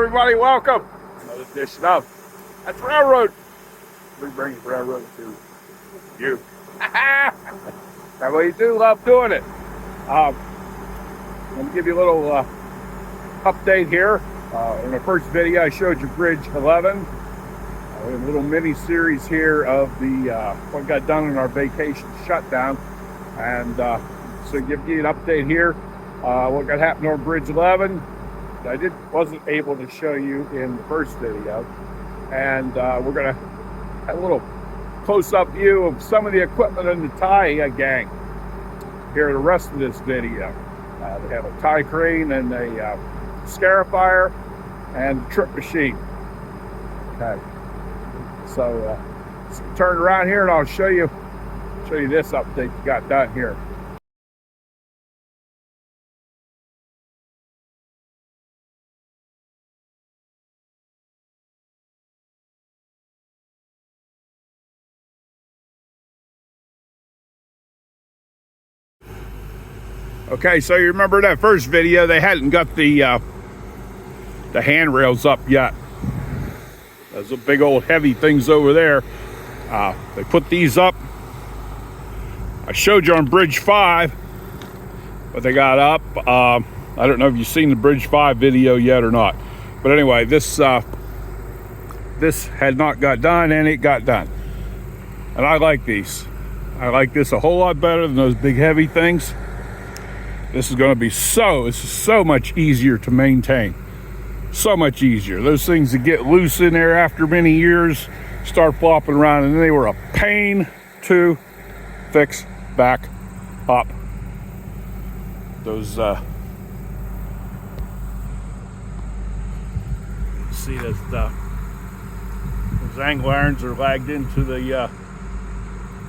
everybody, welcome. Another edition of That's Railroad. We bring railroad to you. That's what you do, love doing it. Let me give you a little update here. In the first video, I showed you Bridge 11. A little mini series here of the what got done in our vacation shutdown, and so give you an update here. What got happened on Bridge 11. I wasn't able to show you in the first video, and we're gonna have a little close-up view of some of the equipment in the tie gang here. The rest of this video, they have a tie crane and a Scarifier and a TRIPP machine. Okay, so turn around here and I'll show you this update you got done here. Okay, so you remember that first video, they hadn't got the handrails up yet. Those are big old heavy things over there. They put these up. I showed you on Bridge 5 what they got up. I don't know if you've seen the Bridge 5 video yet or not. But anyway, this had not got done, and it got done. And I like these. I like this a whole lot better than those big heavy things. This is going to be so much easier to maintain. So much easier. Those things that get loose in there after many years start flopping around, and they were a pain to fix back up. Those see those angle irons are lagged into the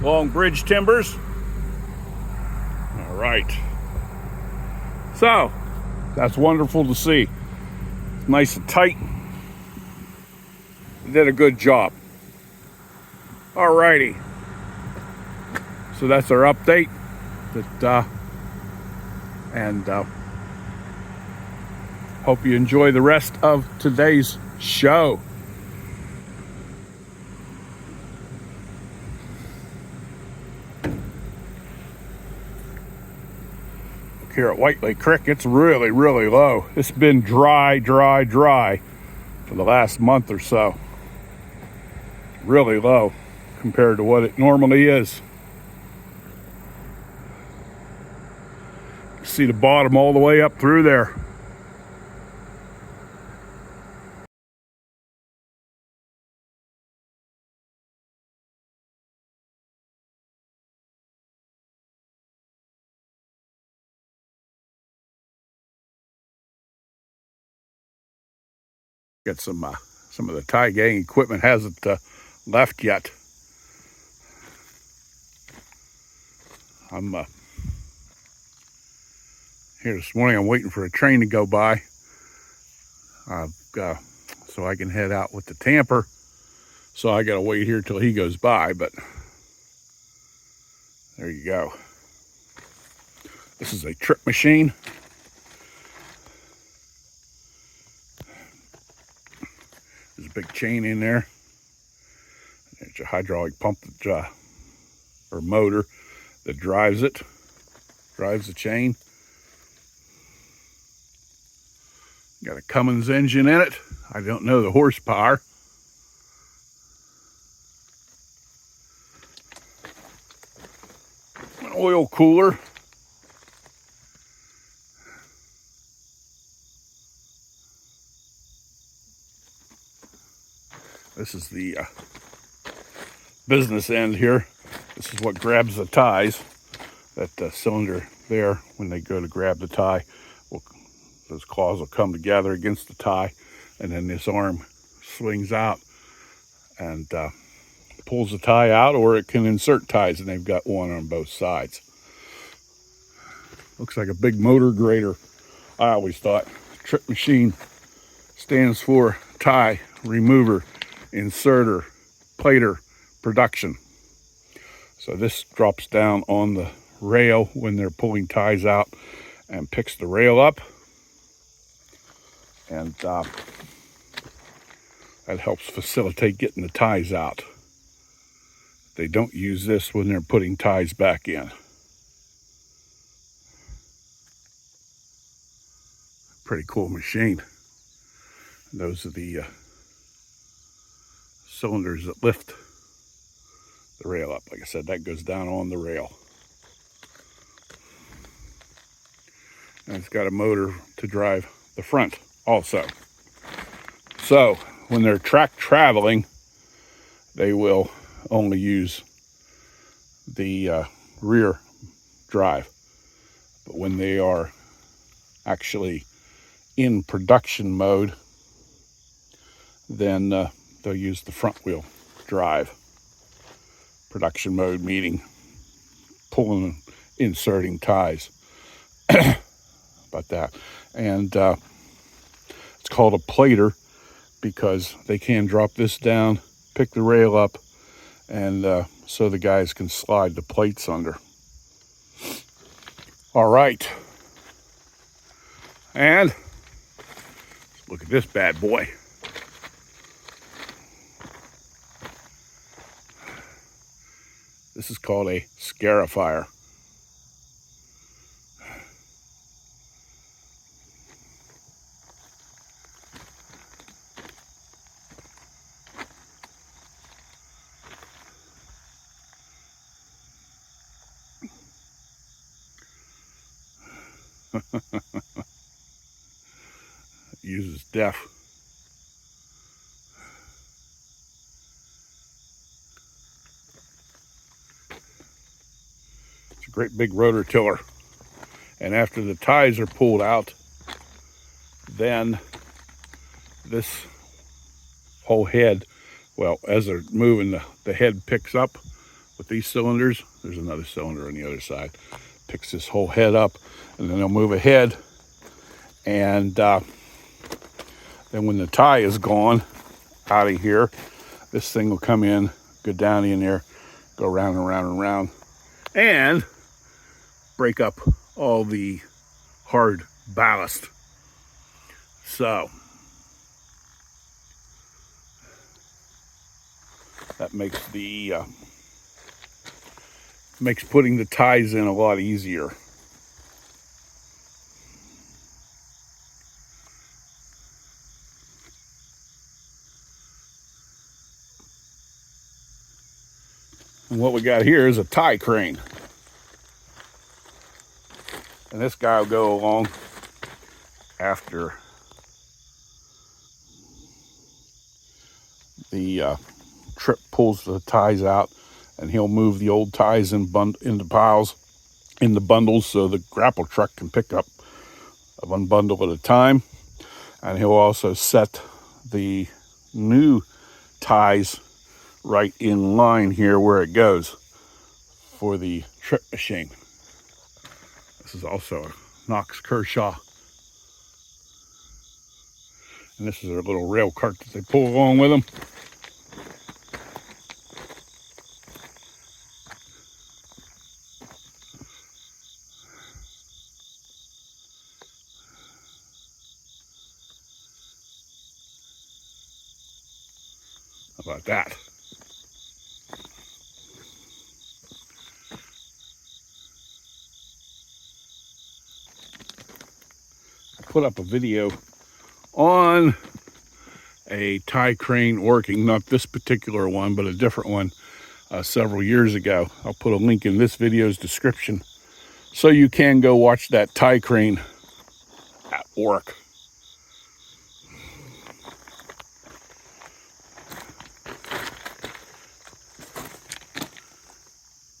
long bridge timbers. All right. So, that's wonderful to see. Nice and tight. They did a good job. Alrighty. So that's our update. Hope you enjoy the rest of today's show. Here at White Lake Creek, it's really low. It's been dry for the last month or so. Really low compared to what it normally is. You see the bottom all the way up through there. Got some of the tie gang equipment hasn't left yet. I'm here this morning. I'm waiting for a train to go by, so I can head out with the tamper. So I got to wait here till he goes by. But there you go. This is a TRIPP machine. There's a big chain in there. There's a hydraulic pump that, or motor that drives it, drives the chain. Got a Cummins engine in it. I don't know the horsepower. An oil cooler. This is the business end here. This is what grabs the ties. That cylinder there, when they go to grab the tie, those claws will come together against the tie, and then this arm swings out and pulls the tie out, or it can insert ties, and they've got one on both sides. Looks like a big motor grader. I always thought TRIPP machine stands for tie remover, inserter, plater, production. So this drops down on the rail when they're pulling ties out and picks the rail up. And That helps facilitate getting the ties out. They don't use this when they're putting ties back in. Pretty cool machine. And those are the cylinders that lift the rail up. Like I said, that goes down on the rail. And it's got a motor to drive the front also. So when they're track traveling, they will only use the rear drive. But when they are actually in production mode, then they'll use the front wheel drive. Production mode meaning pulling, inserting ties. About that. And it's called a plater because they can drop this down, pick the rail up, and so the guys can slide the plates under. All right. And look at this bad boy. This is called a Scarifier. It uses DEF. It's a great big rotor tiller. And after the ties are pulled out, then this whole head, well, as they're moving, the head picks up with these cylinders. There's another cylinder on the other side. Picks this whole head up, and then they'll move ahead. And then when the tie is gone out of here, this thing will come in, go down in there, go round and round and round, and break up all the hard ballast. So that makes makes putting the ties in a lot easier. And what we got here is a tie crane. And this guy will go along after the TRIPP pulls the ties out, and he'll move the old ties into piles, in the bundles, so the grapple truck can pick up one bundle at a time. And he'll also set the new ties right in line here where it goes for the TRIPP machine. This is also a Knox Kershaw. And this is their little rail cart that they pull along with them. How about that? I put up a video on a tie crane working, not this particular one, but a different one several years ago. I'll put a link in this video's description so you can go watch that tie crane at work.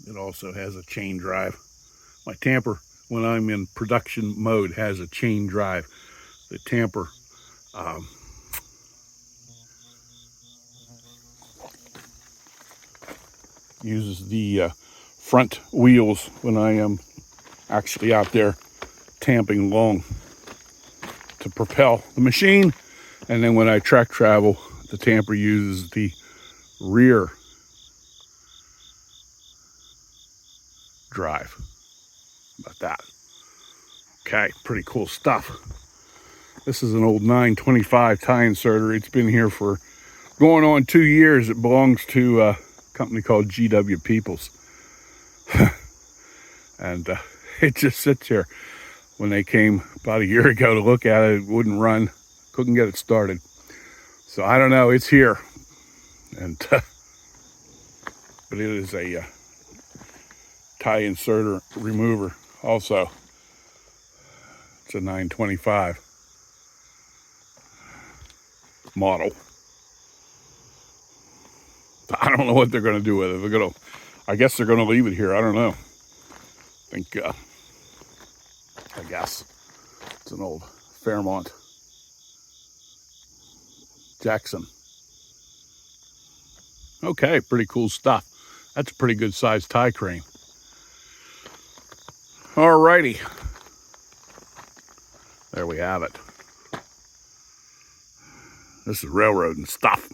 It also has a chain drive. My tamper, when I'm in production mode, has a chain drive. The tamper uses the front wheels when I am actually out there tamping along to propel the machine. And then when I track travel, the tamper uses the rear drive. About that. Okay, pretty cool stuff. This is an old 925 tie inserter. It's been here for going on 2 years. It belongs to a company called GW Peoples. And it just sits here. When they came about a year ago to look at it, it wouldn't run. Couldn't get it started. So I don't know, it's here. And but it is a tie inserter remover also. It's a 925 model. I don't know what they're going to do with it. I guess they're going to leave it here. I don't know. I guess it's an old Fairmont Jackson. Okay, pretty cool stuff. That's a pretty good sized tie crane. Alrighty. There we have it. This is railroad and stuff.